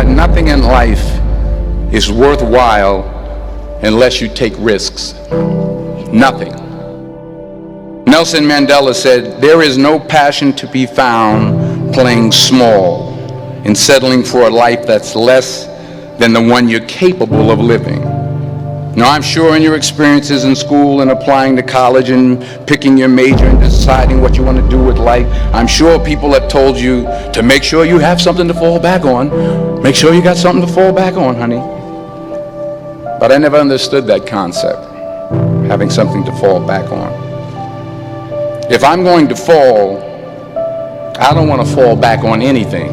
that nothing in life is worthwhile unless you take risks. Nothing. Nelson Mandela said, "There is no passion to be found playing small and settling for a life that's less than the one you're capable of living." Now, I'm sure in your experiences in school and applying to college and picking your major and deciding what you want to do with life, I'm sure people have told you to make sure you have something to fall back on. Make sure you got something to fall back on, honey. But I never understood that concept, having something to fall back on. If I'm going to fall, I don't want to fall back on anything.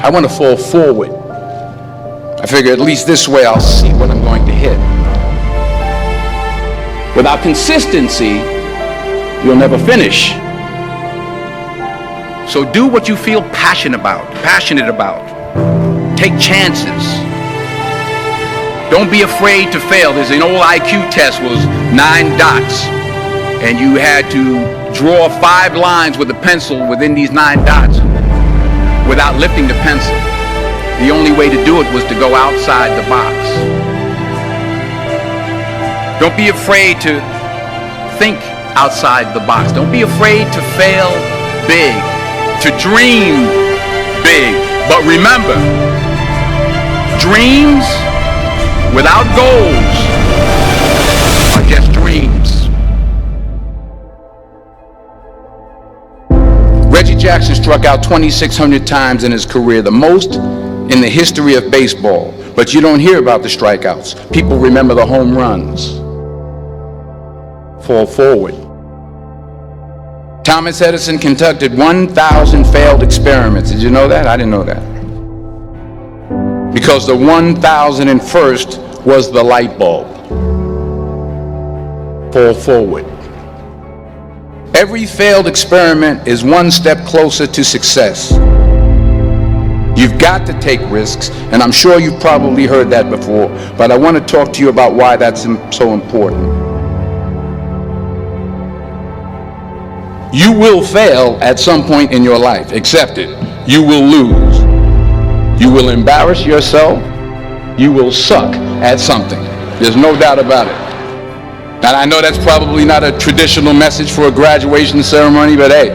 I want to fall forward. I figure at least this way I'll see what I'm going to hit. Without consistency, you'll never finish. So do what you feel passionate about. Take chances. Don't be afraid to fail. There's an old IQ test, was 9 dots, and you had to draw 5 lines with a pencil within these 9 dots without lifting the pencil. The only way to do it was to go outside the box. Don't be afraid to think outside the box. Don't be afraid to fail big, to dream big. But remember, dreams without goals are just dreams. Reggie Jackson struck out 2,600 times in his career, the most in the history of baseball. But you don't hear about the strikeouts. People remember the home runs. Fall forward. Thomas Edison conducted 1,000 failed experiments. Did you know that? I didn't know that. Because the 1,001st was the light bulb. Fall forward. Every failed experiment is one step closer to success. You've got to take risks, and I'm sure you've probably heard that before, but I want to talk to you about why that's so important. You will fail at some point in your life. Accept it. You will lose. You will embarrass yourself. You will suck at something. There's no doubt about it. And I know that's probably not a traditional message for a graduation ceremony, but hey,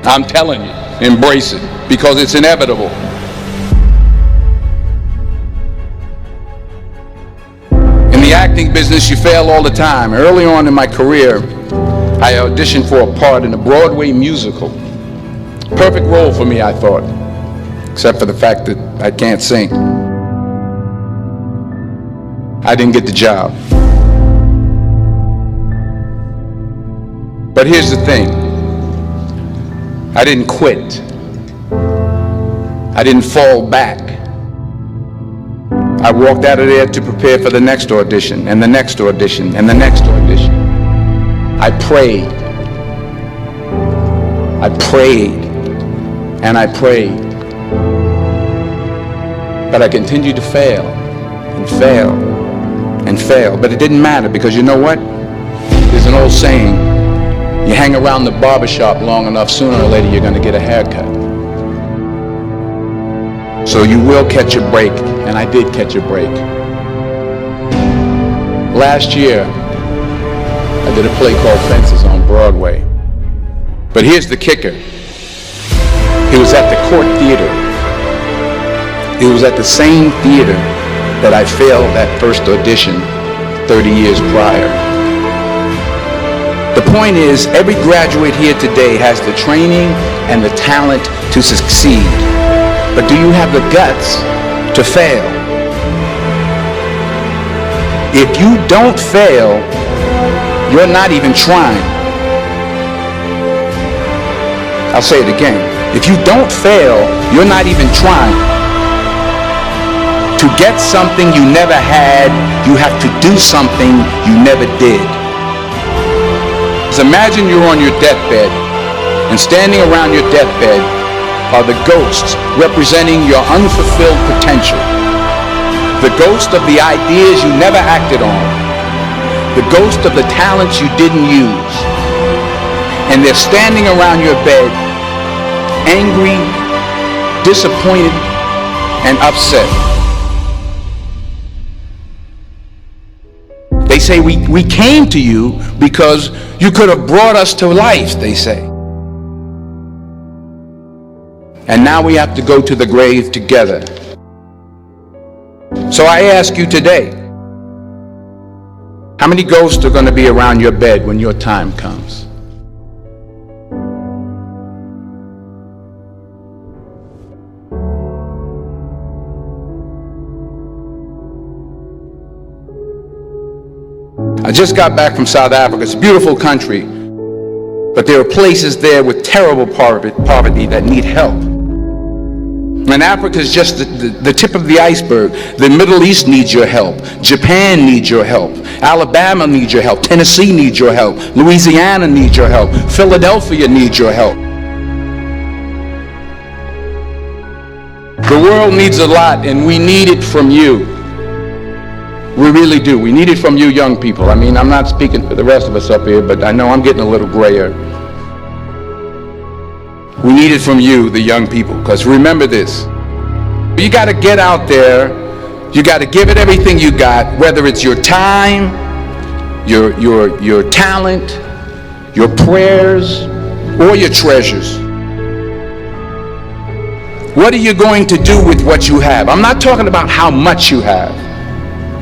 I'm telling you, embrace it, because it's inevitable. In the acting business, you fail all the time. Early on in my career, I auditioned for a part in a Broadway musical. Perfect role for me, I thought, except for the fact that I can't sing. I didn't get the job. But here's the thing. I didn't quit. I didn't fall back. I walked out of there to prepare for the next audition, and the next audition, and the next audition. I prayed, and I prayed. But I continued to fail, and fail, and fail. But it didn't matter, because you know what? There's an old saying, you hang around the barbershop long enough, sooner or later you're going to get a haircut. So you will catch a break, and I did catch a break. Last year, I did a play called Fences on Broadway. But here's the kicker. It was at the Court Theater. It was at the same theater that I failed that first audition 30 years prior. The point is, every graduate here today has the training and the talent to succeed. But do you have the guts to fail? If you don't fail, you're not even trying. I'll say it again. If you don't fail, you're not even trying. To get something you never had, you have to do something you never did. So imagine you're on your deathbed, and standing around your deathbed are the ghosts representing your unfulfilled potential. The ghost of the ideas you never acted on. The ghost of the talents you didn't use. And they're standing around your bed, angry, disappointed, and upset. They say we came to you because you could have brought us to life, they say. And now we have to go to the grave together. So I ask you today, how many ghosts are going to be around your bed when your time comes? I just got back from South Africa. It's a beautiful country, but there are places there with terrible poverty that need help. And Africa is just the tip of the iceberg. The Middle East needs your help. Japan needs your help. Alabama needs your help. Tennessee needs your help. Louisiana needs your help. Philadelphia needs your help. The world needs a lot, and we need it from you. We really do. We need it from you young people. I mean, I'm not speaking for the rest of us up here, but I know I'm getting a little grayer. We need it from you, the young people, because remember this. You got to get out there. You got to give it everything you got, whether it's your time, your talent, your prayers, or your treasures. What are you going to do with what you have? I'm not talking about how much you have.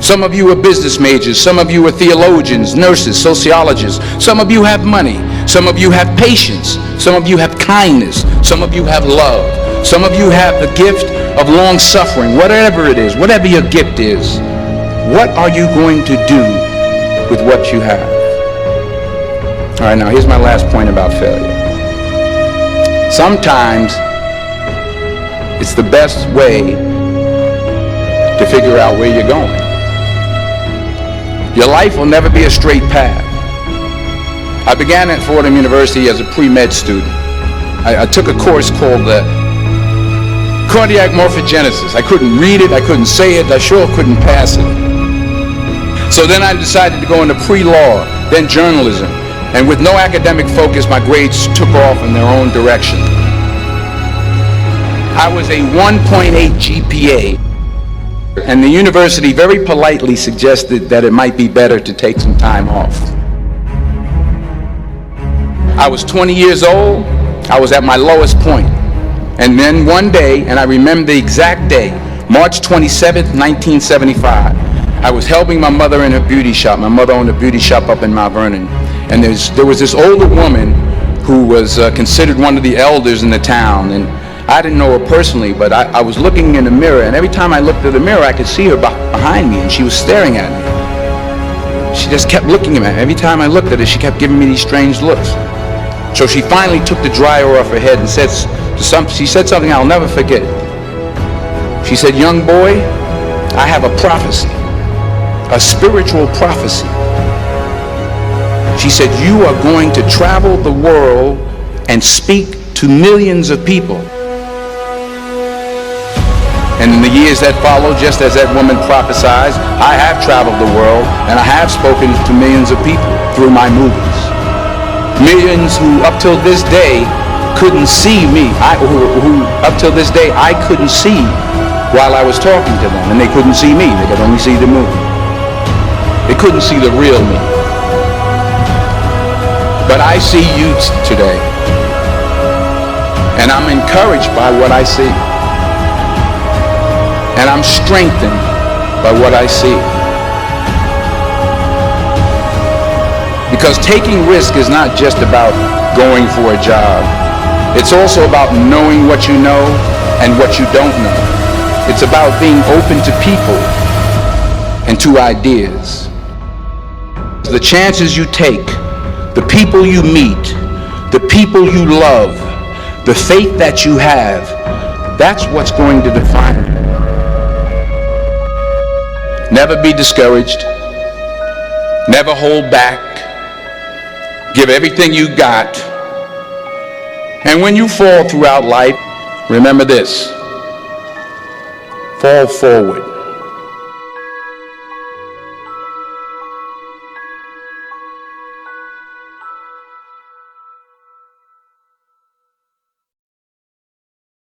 Some of you are business majors. Some of you are theologians, nurses, sociologists. Some of you have money. Some of you have patience. Some of you have kindness. Some of you have love. Some of you have the gift of long suffering. Whatever it is, whatever your gift is, what are you going to do with what you have? All right, now here's my last point about failure. Sometimes it's the best way to figure out where you're going. Your life will never be a straight path. I began at Fordham University as a pre-med student. I took a course called cardiac morphogenesis. I couldn't read it, I couldn't say it, I sure couldn't pass it. So then I decided to go into pre-law, then journalism, and with no academic focus, my grades took off in their own direction. I was a 1.8 GPA. And the university very politely suggested that it might be better to take some time off. I was 20 years old. I was at my lowest point. And then one day, and I remember the exact day, March 27th, 1975, I was helping my mother in her beauty shop. My mother owned a beauty shop up in Mount Vernon. And there was this older woman who was considered one of the elders in the town. And I didn't know her personally, but I was looking in the mirror, and every time I looked at the mirror, I could see her behind me, and she was staring at me. She just kept looking at me. Every time I looked at her, she kept giving me these strange looks. So she finally took the dryer off her head and she said something I'll never forget. She said, "Young boy, I have a prophecy, a spiritual prophecy." She said, "You are going to travel the world and speak to millions of people." And in the years that followed, just as that woman prophesied, I have traveled the world and I have spoken to millions of people through my movies. Millions who up till this day couldn't see me, who up till this day I couldn't see while I was talking to them, and they couldn't see me, they could only see the movie. They couldn't see the real me. But I see you today, and I'm encouraged by what I see. And I'm strengthened by what I see. Because taking risk is not just about going for a job. It's also about knowing what you know and what you don't know. It's about being open to people and to ideas. The chances you take, the people you meet, the people you love, the faith that you have, that's what's going to define you. Never be discouraged. Never hold back. Give everything you got. And when you fall throughout life, remember this: fall forward.